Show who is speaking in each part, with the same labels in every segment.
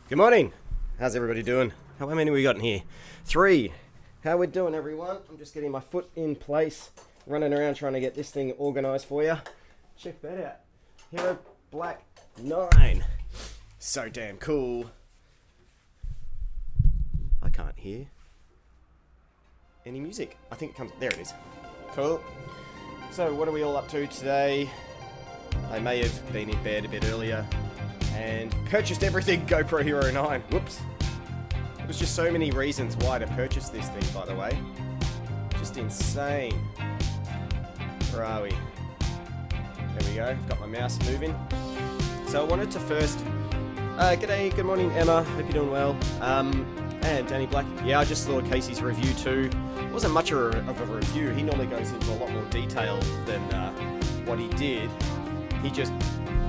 Speaker 1: Good morning. How's everybody doing? How many we got in here? 3. How we doing, everyone? I'm just getting my foot in place, running around trying to get this thing organized for you. Check that out. Hero Black 9. So damn cool. I can't hear any music. I think it comes... There it is. Cool. So what are we all up to today? I may have been in bed a bit earlier and purchased everything GoPro Hero 9. Whoops. There was just so many reasons why to purchase this thing, by the way. Just insane. Where are we? There we go. I've got my mouse moving. So I wanted to first... g'day, good morning, Emma. Hope you're doing well. And Danny Black. Yeah, I just saw Casey's review too. It wasn't much of a review. He normally goes into a lot more detail than what he did. He just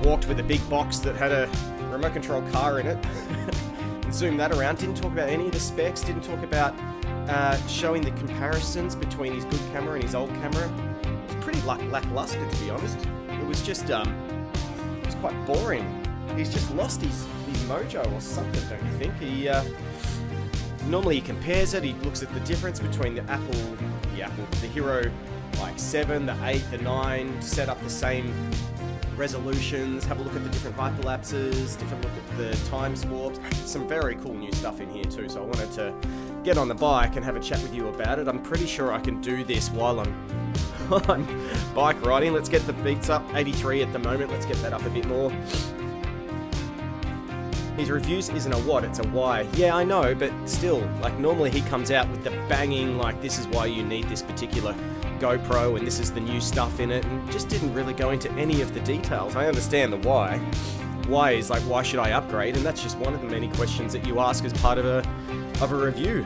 Speaker 1: walked with a big box that had a remote control car in it and zoomed that around. Didn't talk about any of the specs, didn't talk about showing the comparisons between his good camera and his old camera. It was pretty lackluster, to be honest. It was just, it was quite boring. He's just lost his mojo or something, don't you think? He, normally he compares it, he looks at the difference between the Hero like 7, the 8, the 9, set up the same resolutions, have a look at the different hyperlapses, different look at the time swaps. Some very cool new stuff in here too, so I wanted to get on the bike and have a chat with you about it. I'm pretty sure I can do this while I'm bike riding. Let's get the beats up. 83 at the moment, let's get that up a bit more. His reviews isn't a what, it's a why. Yeah, I know, but still, like normally he comes out with the banging, like this is why you need this particular GoPro and this is the new stuff in it, and just didn't really go into any of the details. I understand the why. Why is like, why should I upgrade? And that's just one of the many questions that you ask as part of a review.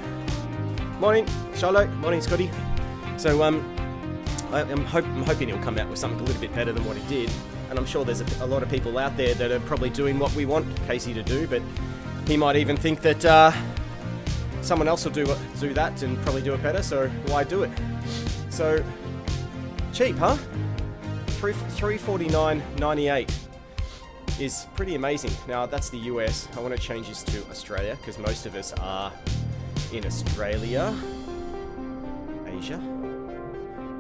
Speaker 1: Morning, Charlotte. Morning, Scotty. So I'm hoping he'll come out with something a little bit better than what he did. And I'm sure there's a lot of people out there that are probably doing what we want Casey to do, but he might even think that someone else will do that and probably do it better, so why do it? So, cheap, huh? $349.98 is pretty amazing. Now, that's the US. I want to change this to Australia, because most of us are in Australia. Asia.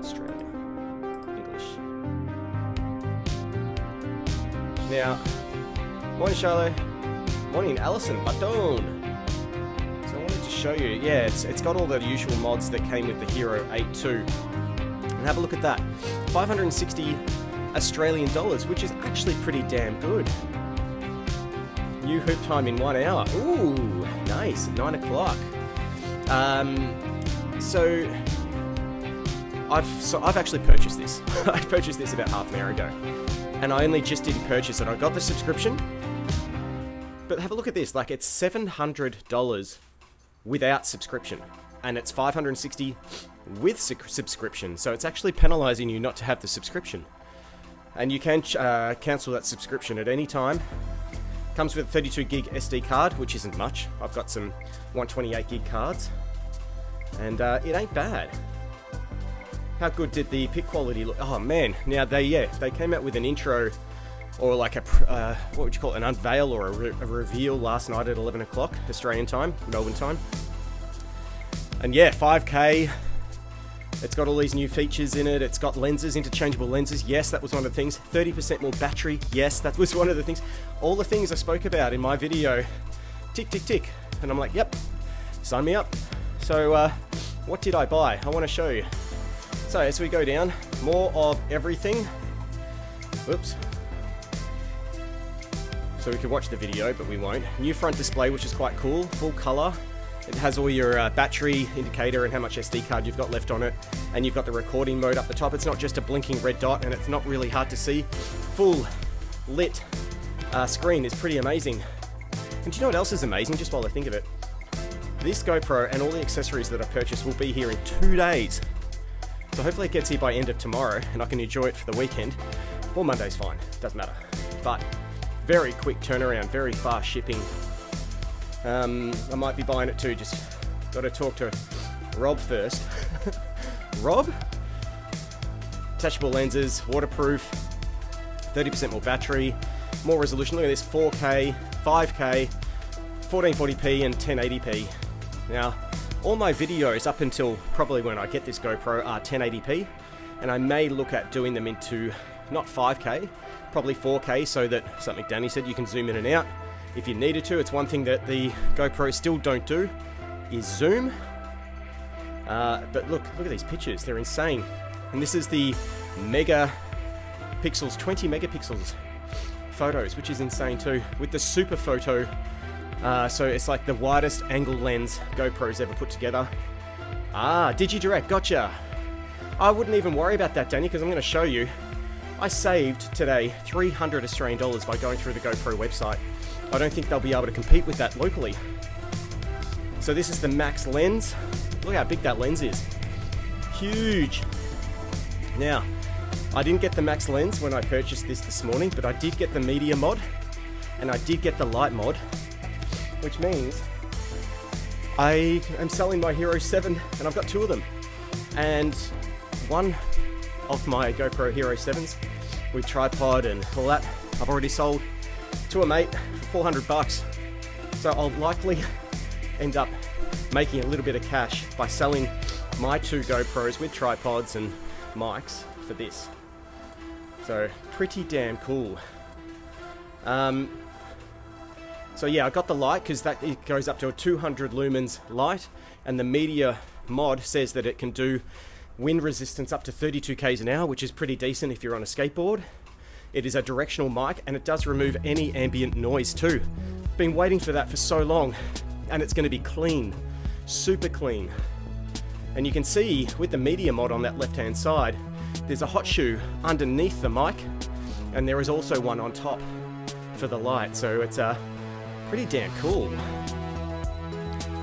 Speaker 1: Australia. English. Now, morning Charlotte, morning Alison, Baton. So I wanted to show you, yeah, it's got all the usual mods that came with the Hero 8 too. And have a look at that, 560 Australian dollars, which is actually pretty damn good. New hoop time in 1 hour. Ooh, nice, 9 o'clock. So I've actually purchased this. I purchased this about half an hour ago. And I only just didn't purchase it. I got the subscription. But have a look at this. Like, it's $700 without subscription. And it's $560 with subscription. So it's actually penalizing you not to have the subscription. And you can cancel that subscription at any time. Comes with a 32 gig SD card, which isn't much. I've got some 128 gig cards. And it ain't bad. How good did the pic quality look? Oh man, now they came out with an intro, or like a, what would you call it, an unveil or a reveal last night at 11 o'clock Australian time, Melbourne time. And yeah, 5K, it's got all these new features in it, it's got lenses, interchangeable lenses, yes, that was one of the things. 30% more battery, yes, that was one of the things. All the things I spoke about in my video, tick, tick, tick. And I'm like, yep, sign me up. So what did I buy? I want to show you. So as we go down, more of everything. Whoops. So we can watch the video, but we won't. New front display, which is quite cool, full color. It has all your battery indicator and how much SD card you've got left on it. And you've got the recording mode up the top. It's not just a blinking red dot, and it's not really hard to see. Full lit screen is pretty amazing. And do you know what else is amazing, just while I think of it? This GoPro and all the accessories that I purchased will be here in 2 days. So hopefully it gets here by end of tomorrow and I can enjoy it for the weekend. Well, Monday's fine, doesn't matter. But very quick turnaround, very fast shipping. I might be buying it too, just got to talk to Rob first. Rob? Detachable lenses, waterproof, 30% more battery, more resolution. Look at this, 4K, 5K, 1440p and 1080p. Now, all my videos up until probably when I get this GoPro are 1080p, and I may look at doing them into not 5K, probably 4K, so that, something Danny said, you can zoom in and out if you needed to. It's one thing that the GoPros still don't do, is zoom. But look at these pictures, they're insane. And this is the megapixels, 20 megapixels photos, which is insane too, with the super photo. So it's like the widest angle lens GoPro's ever put together. DigiDirect, gotcha. I wouldn't even worry about that, Danny, because I'm going to show you. I saved today 300 Australian dollars by going through the GoPro website. I don't think they'll be able to compete with that locally. So this is the max lens. Look how big that lens is. Huge. Now, I didn't get the max lens when I purchased this morning, but I did get the media mod, and I did get the light mod, which means I am selling my Hero 7, and I've got 2 of them. And one of my GoPro Hero 7s with tripod and all that, I've already sold to a mate for 400 bucks. So I'll likely end up making a little bit of cash by selling my 2 GoPros with tripods and mics for this. So pretty damn cool. So yeah, I got the light because it goes up to a 200 lumens light, and the media mod says that it can do wind resistance up to 32 k's an hour, which is pretty decent if you're on a skateboard. It is a directional mic, and it does remove any ambient noise too. Been waiting for that for so long, and it's going to be clean, super clean. And you can see with the media mod on that left hand side, there's a hot shoe underneath the mic, and there is also one on top for the light, so it's pretty damn cool.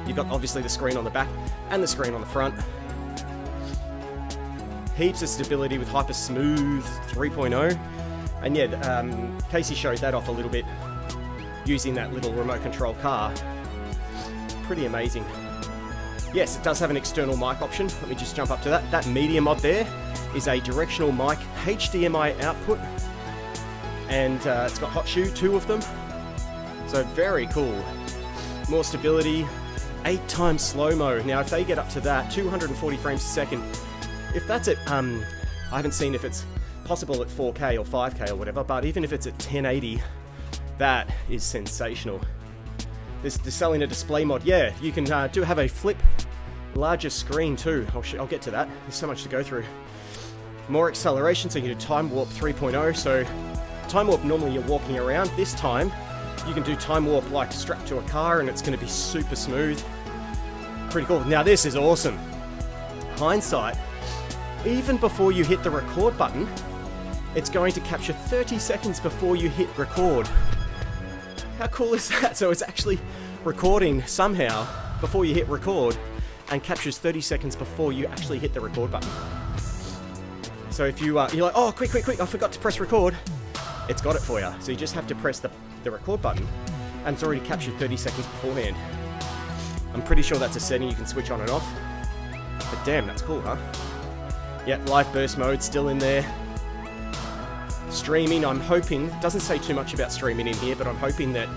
Speaker 1: You've got obviously the screen on the back and the screen on the front. Heaps of stability with Hyper Smooth 3.0. And yeah, Casey showed that off a little bit using that little remote control car. Pretty amazing. Yes, it does have an external mic option. Let me just jump up to that. That media mod there is a directional mic HDMI output. And it's got hot shoe, 2 of them. So very cool. More stability, 8 times slow-mo. Now if they get up to that, 240 frames a second, if that's at, I haven't seen if it's possible at 4K or 5K or whatever, but even if it's at 1080, that is sensational. They're selling a display mod. Yeah, you can have a flip larger screen too. I'll get to that. There's so much to go through. More acceleration, so you can do Time Warp 3.0. So Time Warp, normally you're walking around. This time, you can do Time Warp like strapped to a car, and it's going to be super smooth. Pretty cool. Now this is awesome. Hindsight, even before you hit the record button, it's going to capture 30 seconds before you hit record. How cool is that? So it's actually recording somehow before you hit record and captures 30 seconds before you actually hit the record button. So if you're like, oh, quick, I forgot to press record, it's got it for you. So you just have to press the record button, and it's already captured 30 seconds beforehand. I'm pretty sure that's a setting you can switch on and off. But damn, that's cool, huh? Yeah, live burst mode still in there. Streaming, I'm hoping, doesn't say too much about streaming in here, but I'm hoping that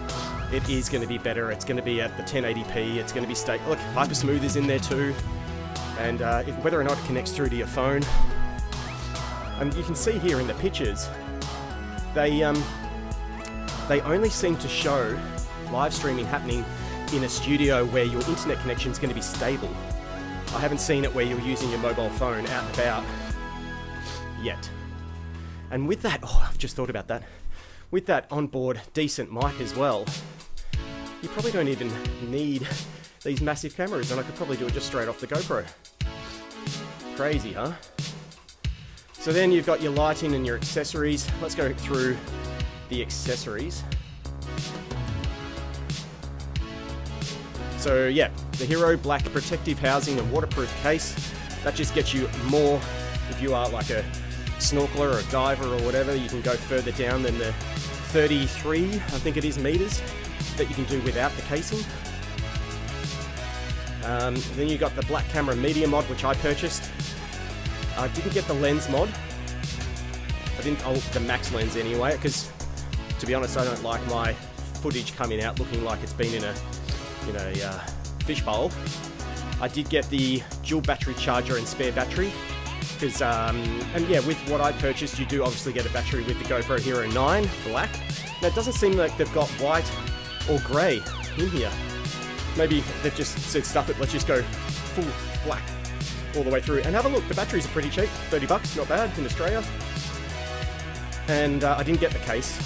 Speaker 1: it is going to be better. It's going to be at the 1080p, it's going to be look, Hyper Smooth is in there too. And whether or not it connects through to your phone. And you can see here in the pictures, they only seem to show live streaming happening in a studio where your internet connection is going to be stable. I haven't seen it where you're using your mobile phone out and about yet. And with that, oh, I've just thought about that. With that onboard decent mic as well, you probably don't even need these massive cameras, and I could probably do it just straight off the GoPro. Crazy, huh? So then you've got your lighting and your accessories. Let's go through the accessories. So yeah, the Hero black protective housing and waterproof case. That just gets you more, if you are like a snorkeler or a diver or whatever, you can go further down than the 33, I think it is, meters that you can do without the casing. Then you got the black camera media mod, which I purchased. I didn't get the lens mod. The max lens anyway, because to be honest, I don't like my footage coming out looking like it's been in a in a fish bowl. I did get the dual battery charger and spare battery. Because, and yeah, with what I purchased, you do obviously get a battery with the GoPro Hero 9 Black. Now, it doesn't seem like they've got white or grey in here. Maybe they've just said, stuff it, let's just go full black all the way through. And have a look, the batteries are pretty cheap, 30 bucks, not bad in Australia. And I didn't get the case.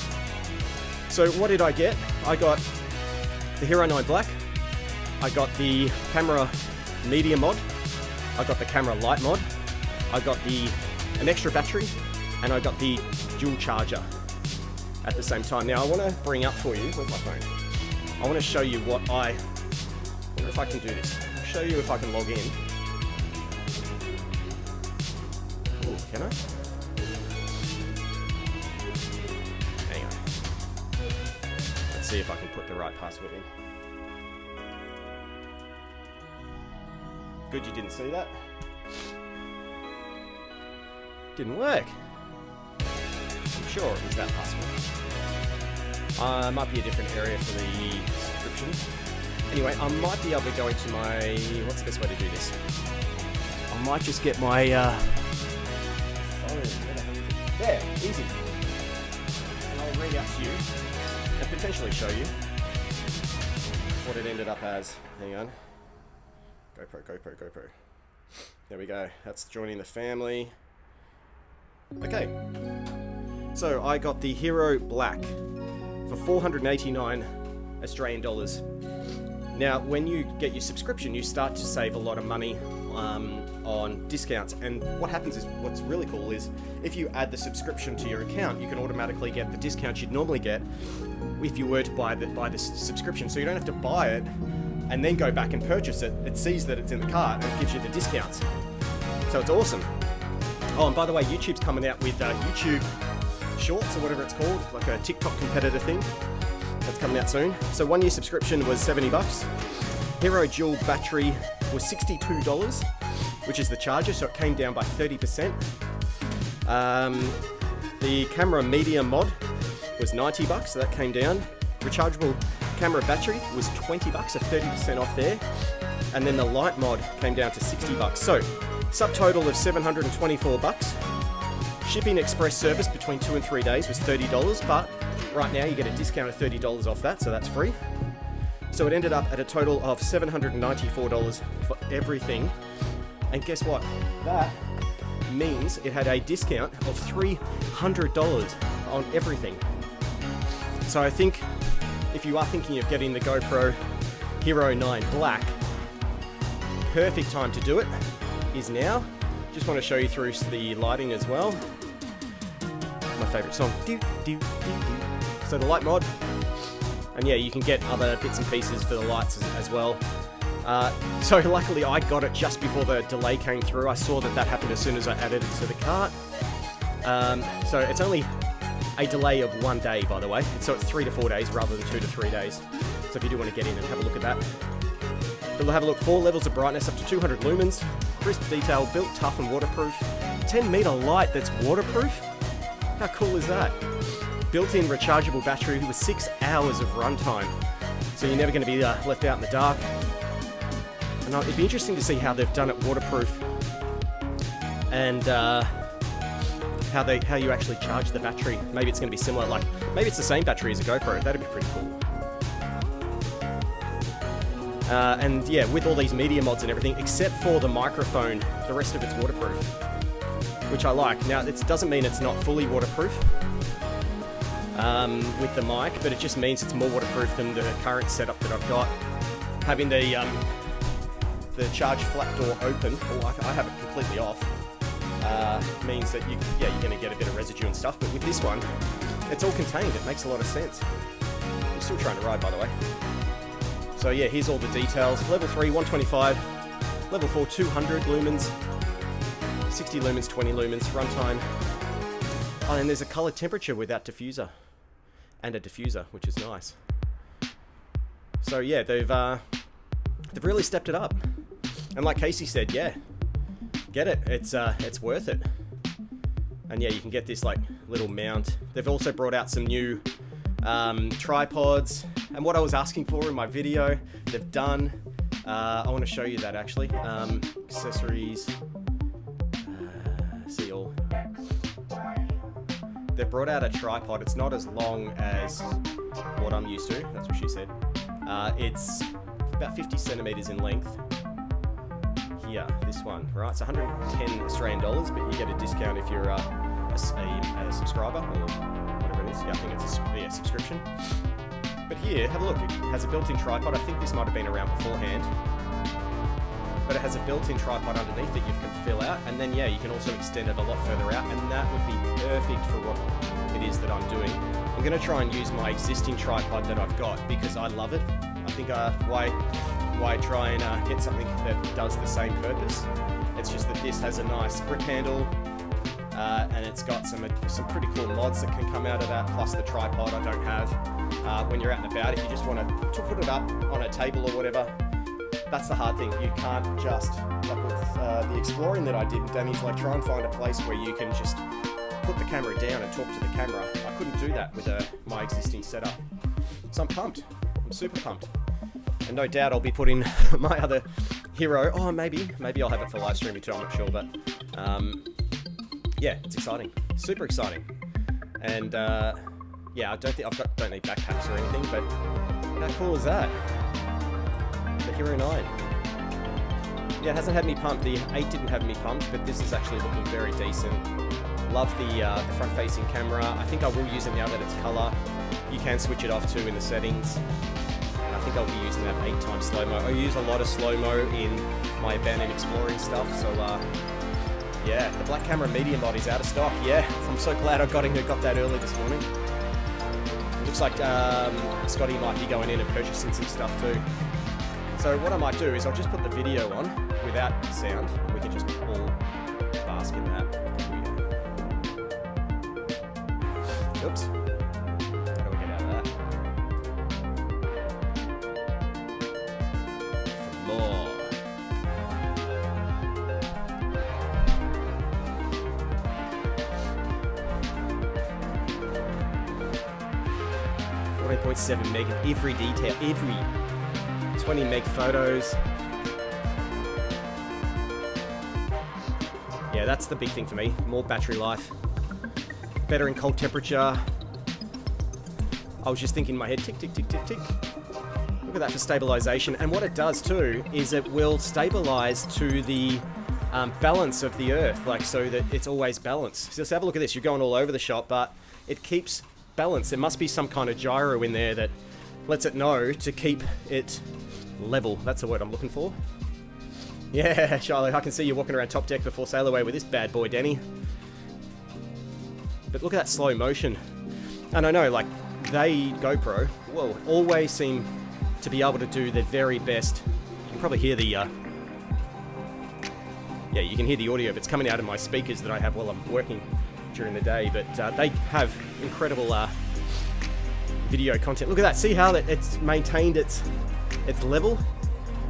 Speaker 1: So what did I get? I got the Hero 9 Black. I got the camera media mod. I got the camera light mod. I got an extra battery, and I got the dual charger at the same time. Now I want to bring up for you, where's my phone? I want to show you what I wonder if I can do this. I'll show you if I can log in. Ooh, can I? Hang on. Let's see if I can put the right password in. Good, you didn't see that. Didn't work. I'm sure it was that password. Might be a different area for the subscription. Anyway, I might be able to go into my... What's the best way to do this? I might just get my phone. There, easy. And I'll read out to you and potentially show you what it ended up as. Hang on. GoPro. There we go. That's joining the family. Okay, so I got the Hero Black for 489 Australian dollars. Now, when you get your subscription, you start to save a lot of money on discounts. And what happens is, what's really cool is, if you add the subscription to your account, you can automatically get the discounts you'd normally get if you were to buy the subscription. So you don't have to buy it and then go back and purchase it. It sees that it's in the cart and it gives you the discounts. So it's awesome. Oh, and by the way, YouTube's coming out with YouTube Shorts or whatever it's called, like a TikTok competitor thing. That's coming out soon. So 1 year subscription was 70 bucks. Hero dual battery was $62, which is the charger, so it came down by 30%. The camera media mod was 90 bucks, so that came down. Rechargeable camera battery was 20 bucks, so 30% off there. And then the light mod came down to 60 bucks. So subtotal of 724 bucks. Shipping express service between 2 and 3 days was $30, but right now you get a discount of $30 off that, so that's free. So it ended up at a total of $794 for everything. And guess what? That means it had a discount of $300 on everything. So I think if you are thinking of getting the GoPro Hero 9 Black, perfect time to do it is now. Just want to show you through the lighting as well. My favorite song. So the light mod, and yeah, you can get other bits and pieces for the lights as well. So luckily I got it just before the delay came through. I saw that happened as soon as I added it to the cart. So it's only a delay of 1 day, by the way. So it's 3 to 4 days rather than 2 to 3 days. So if you do want to get in and have a look at that. We'll have a look. 4 levels of brightness, up to 200 lumens. Crisp detail, built tough and waterproof. 10 meter light that's waterproof. How cool is that? Built-in rechargeable battery with 6 hours of runtime. So you're never going to be left out in the dark. And it'd be interesting to see how they've done it waterproof. And how you actually charge the battery. Maybe it's going to be similar, like maybe it's the same battery as a GoPro. That'd be pretty cool. And yeah, with all these media mods and everything, except for the microphone, the rest of it's waterproof, which I like. Now, it doesn't mean it's not fully waterproof with the mic, but it just means it's more waterproof than the current setup that I've got. Having the charge flap door open, or I have it completely off, means that you're going to get a bit of residue and stuff. But with this one, it's all contained. It makes a lot of sense. I'm still trying to ride, by the way. So yeah, here's all the details. Level 3, 125. Level 4, 200 lumens. 60 lumens, 20 lumens. Runtime. Oh, and there's a color temperature with that diffuser. And a diffuser, which is nice. So yeah, they've really stepped it up. And like Casey said, yeah, get it. It's worth it. And yeah, you can get this like little mount. They've also brought out some new tripods, and what I was asking for in my video, they've done. I want to show you that actually. Accessories, see all. They've brought out a tripod. It's not as long as what I'm used to. That's what she said. It's about 50 centimeters in length. Here, this one, right? It's 110 Australian dollars, but you get a discount if you're a subscriber or whatever it is. Yeah, I think it's a subscription. But here, have a look. It has a built-in tripod. I think this might have been around beforehand. But it has a built-in tripod underneath that you can fill out, and then yeah, you can also extend it a lot further out, and that would be perfect for what it is that I'm doing. I'm going to try and use my existing tripod that I've got because I love it. I think why try and get something that does the same purpose? It's just that this has a nice grip handle, and it's got some pretty cool mods that can come out of that, plus the tripod I don't have. When you're out and about, if you just want to put it up on a table or whatever, that's the hard thing. You can't just, like with the exploring that I did, Danny's like, try and find a place where you can just put the camera down and talk to the camera. I couldn't do that with my existing setup. So I'm pumped. I'm super pumped. And no doubt I'll be putting my other hero, oh maybe I'll have it for live streaming too, I'm not sure, but yeah, it's exciting. Super exciting. And yeah, I don't need backpacks or anything, but how cool is that? The Hero 9. Yeah, it hasn't had me pumped. The 8 didn't have me pumped, but this is actually looking very decent. Love the front-facing camera. I think I will use it now that it's color. You can switch it off too in the settings. I think I'll be using that 8x slow-mo. I use a lot of slow-mo in my abandoned exploring stuff, so yeah, the black camera medium mod is out of stock. Yeah, I'm so glad I got that early this morning. Looks like Scotty might be going in and purchasing some stuff too. So what I might do is I'll just put the video on without sound, and we can just all bask in that. Oops. How do we get out of that? For more. .7 meg of every detail, every 20 meg photos. Yeah, that's the big thing for me. More battery life. Better in cold temperature. I was just thinking in my head, tick, tick, tick, tick, tick. Look at that for stabilization. And what it does too is it will stabilize to the balance of the Earth, like so that it's always balanced. So let's have a look at this. You're going all over the shop, but it keeps balance. There must be some kind of gyro in there that lets it know to keep it level. That's the word I'm looking for. Yeah, Charlie, I can see you walking around top deck before sail away with this bad boy, Danny. But look at that slow motion. And I know, like, GoPro, will always seem to be able to do their very best. You can probably hear the, yeah, you can hear the audio, but it's coming out of my speakers that I have while I'm working during the day, but they have incredible video content. Look at that, see how it's maintained its level?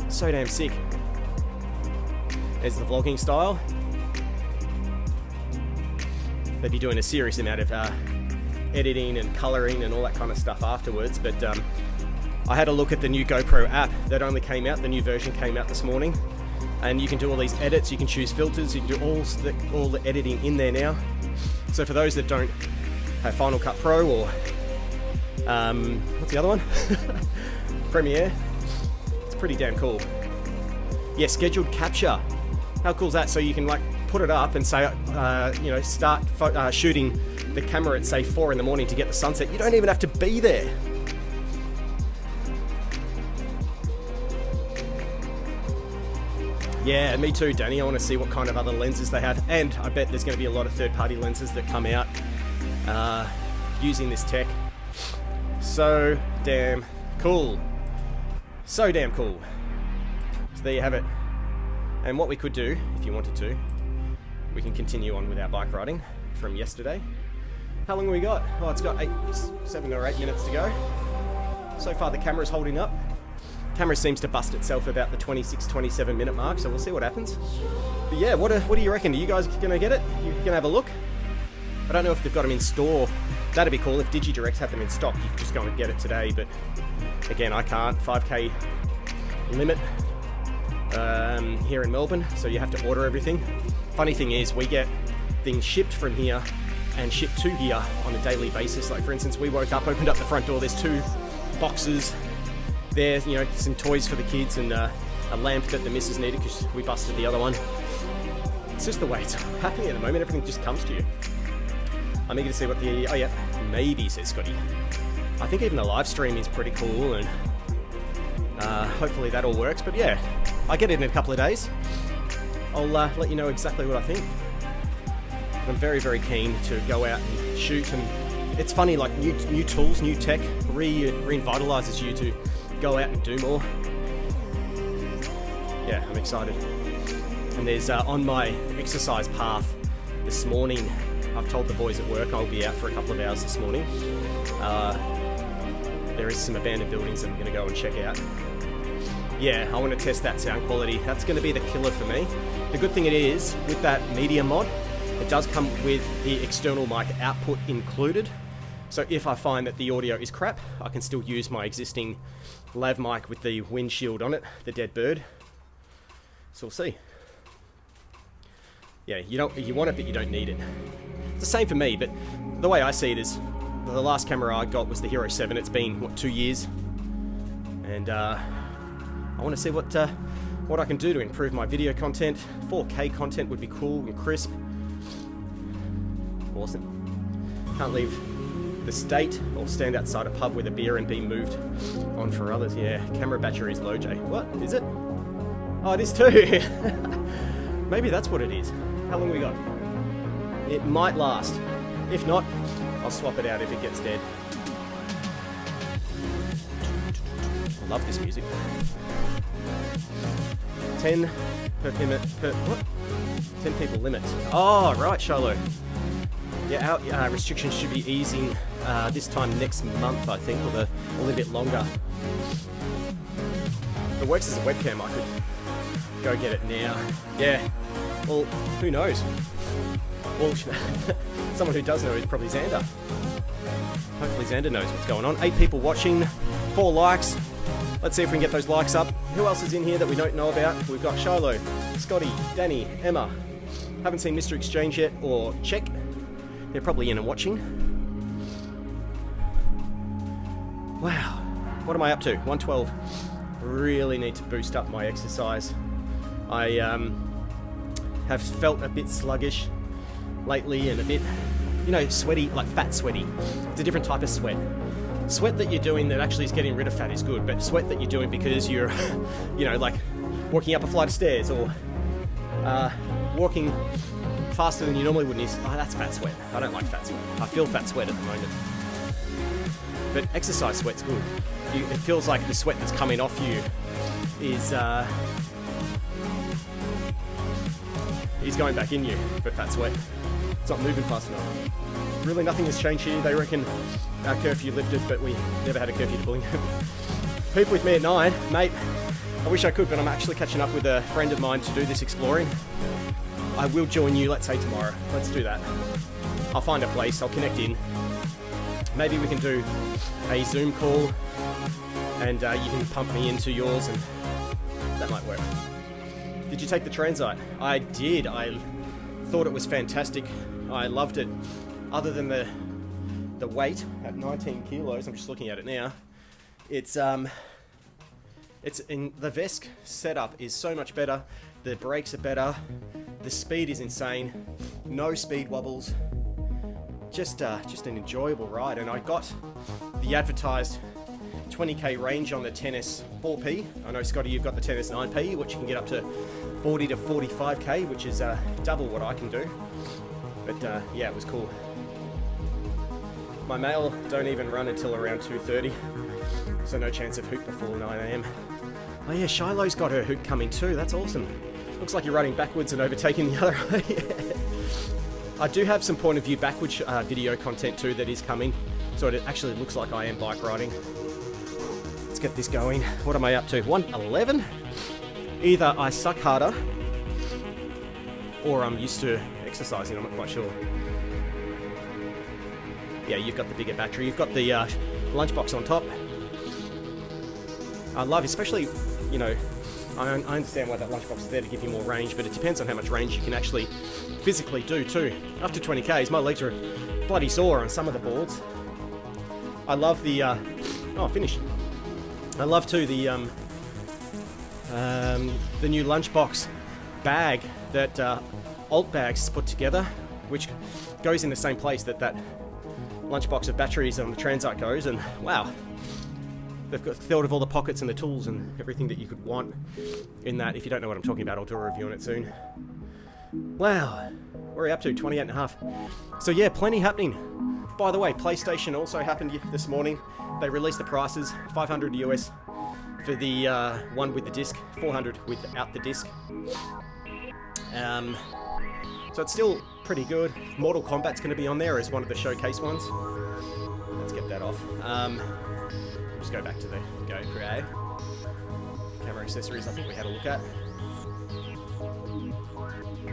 Speaker 1: So damn sick. There's the vlogging style. They'd be doing a serious amount of editing and coloring and all that kind of stuff afterwards, but I had a look at the new GoPro app that only came out. The new version came out this morning, and you can do all these edits. You can choose filters, you can do all the editing in there now. So for those that don't have Final Cut Pro or what's the other one? Premiere. It's pretty damn cool. Yeah, scheduled capture. How cool is that? So you can like put it up and say, you know, start shooting the camera at say 4 in the morning to get the sunset. You don't even have to be there. Yeah, me too, Danny. I want to see what kind of other lenses they have, and I bet there's going to be a lot of third-party lenses that come out using this tech. So damn cool. So damn cool. So there you have it. And what we could do, if you wanted to, we can continue on with our bike riding from yesterday. How long have we got? Oh, it's got 7 or 8 minutes to go. So far the camera's holding up. Camera seems to bust itself about the 26-27 minute mark, so we'll see what happens. But yeah, what do you reckon? Are you guys going to get it? You going to have a look? I don't know if they've got them in store That'd be cool. If DigiDirect had them in stock, you could just go and get it today, but again, I can't. 5K limit here in Melbourne, so you have to order everything. Funny thing is, we get things shipped from here and shipped to here on a daily basis. Like for instance, we woke up, opened up the front door, there's 2 boxes there, you know, some toys for the kids and a lamp that the missus needed because we busted the other one. It's just the way it's happening at the moment. Everything just comes to you. I'm eager to see what the, oh yeah, maybe, says Scotty. I think even the live stream is pretty cool, and hopefully that all works. But yeah, I get it in a couple of days. I'll let you know exactly what I think. I'm very, very keen to go out and shoot, and it's funny, like new tools, new tech revitalizes you to go out and do more. Yeah, I'm excited. And there's on my exercise path this morning, I've told the boys at work I'll be out for a couple of hours this morning. There is some abandoned buildings that I'm going to go and check out. Yeah, I want to test that sound quality. That's going to be the killer for me. The good thing it is, with that media mod, it does come with the external mic output included. So if I find that the audio is crap, I can still use my existing lav mic with the windshield on it, the dead bird. So we'll see. Yeah, you want it, but you don't need it. It's the same for me, but the way I see it is, the last camera I got was the Hero 7. It's been, what, 2 years? And I want to see what I can do to improve my video content. 4K content would be cool and crisp. Awesome. Can't leave the state or stand outside a pub with a beer and be moved on for others. Yeah, camera battery is low, Jay. What? Is it? Oh, it is too. Maybe that's what it is. How long we got? It might last. If not, I'll swap it out if it gets dead. I love this music. 10 what? 10 people limit. Oh, right, Shiloh. Yeah, our restrictions should be easing this time next month, I think, or a little bit longer. If it works as a webcam, I could go get it now. Yeah, well, who knows? Well, someone who does know is probably Xander. Hopefully Xander knows what's going on. 8 people watching, 4 likes. Let's see if we can get those likes up. Who else is in here that we don't know about? We've got Shiloh, Scotty, Danny, Emma. Haven't seen Mr. Exchange yet, or Check. They're probably in and watching. Wow, what am I up to? 112. Really need to boost up my exercise. I have felt a bit sluggish lately and a bit, you know, sweaty, like fat sweaty. It's a different type of sweat. Sweat that you're doing that actually is getting rid of fat is good, but sweat that you're doing because you're, you know, like walking up a flight of stairs or walking faster than you normally would, that's fat sweat. I don't like fat sweat. I feel fat sweat at the moment. But exercise sweat's good. It feels like the sweat that's coming off you is going back in you for fat sweat. It's not moving fast enough. Really nothing has changed here. They reckon our curfew lifted, but we never had a curfew to Bullingham. Poop with me at 9. Mate, I wish I could, but I'm actually catching up with a friend of mine to do this exploring. I will join you, let's say tomorrow. Let's do that. I'll find a place, I'll connect in. Maybe we can do a Zoom call and you can pump me into yours and that might work. Did you take the Transite? I did. I thought it was fantastic. I loved it. Other than the weight at 19 kilos, I'm just looking at it now. It's in the VESC setup is so much better. The brakes are better. The speed is insane. No speed wobbles. Just an enjoyable ride. And I got the advertised 20k range on the 10S 4P. I know, Scotty, you've got the 10S 9P, which you can get up to 40 to 45k, which is double what I can do. But yeah, it was cool. My mail don't even run until around 2:30, so no chance of hoot before 9 AM. Oh yeah, Shiloh's got her hoot coming too. That's awesome. Looks like you're running backwards and overtaking the other way. I do have some point of view backwards video content too that is coming, so it actually looks like I am bike riding. Let's get this going. What am I up to? 111? Either I suck harder or I'm used to exercising, I'm not quite sure. yeah, you've got the bigger battery. You've got the lunchbox on top. I love, especially, you know, I understand why that lunchbox is there to give you more range, but it depends on how much range you can actually physically do too. Up to 20 k's, my legs are bloody sore on some of the boards. I love the, oh, finished. I love too the new lunchbox bag that Alt Bags put together, which goes in the same place that that lunchbox of batteries on the Transite goes, and wow. They've got thought of all the pockets and the tools and everything that you could want in that. If you don't know what I'm talking about, I'll do a review on it soon. Wow, where are we up to? 28 and a half. So yeah, plenty happening. By the way, PlayStation also happened this morning. They released the prices, $500 US for the one with the disc, $400 without the disc. So it's still pretty good. Mortal Kombat's going to be on there as one of the showcase ones. Let's get that off. Just go back to the GoPro. Camera accessories, I think we had a look at.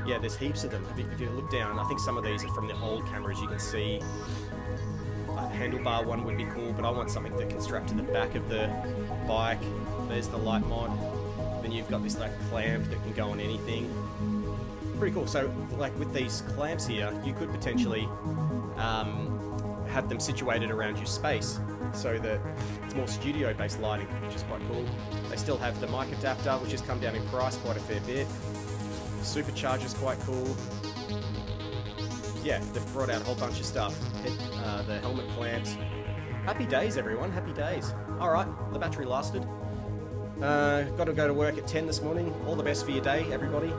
Speaker 1: Yeah, there's heaps of them. If you look down, I think some of these are from the old cameras. You can see a handlebar one would be cool, but I want something that can strap to the back of the bike. There's the light mod. Then you've got this like clamp that can go on anything. Pretty cool. So like with these clamps here, you could potentially have them situated around your space so that it's more studio-based lighting, which is quite cool. They still have the mic adapter, which has come down in price quite a fair bit. Supercharger's quite cool. Yeah, they've brought out a whole bunch of stuff. The helmet clamps. Happy days, everyone. Happy days. All right, the battery lasted. Got to go to work at 10 this morning. All the best for your day, everybody.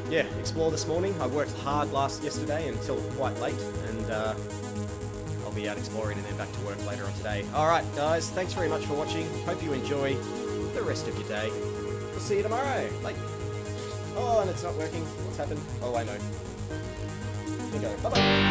Speaker 1: Yeah, explore this morning. I worked hard yesterday until quite late, and I'll be out exploring and then back to work later on today. Alright guys, thanks very much for watching. Hope you enjoy the rest of your day. We'll see you tomorrow. Bye. Oh, and it's not working. What's happened? Oh, I know. Here we go. Bye-bye.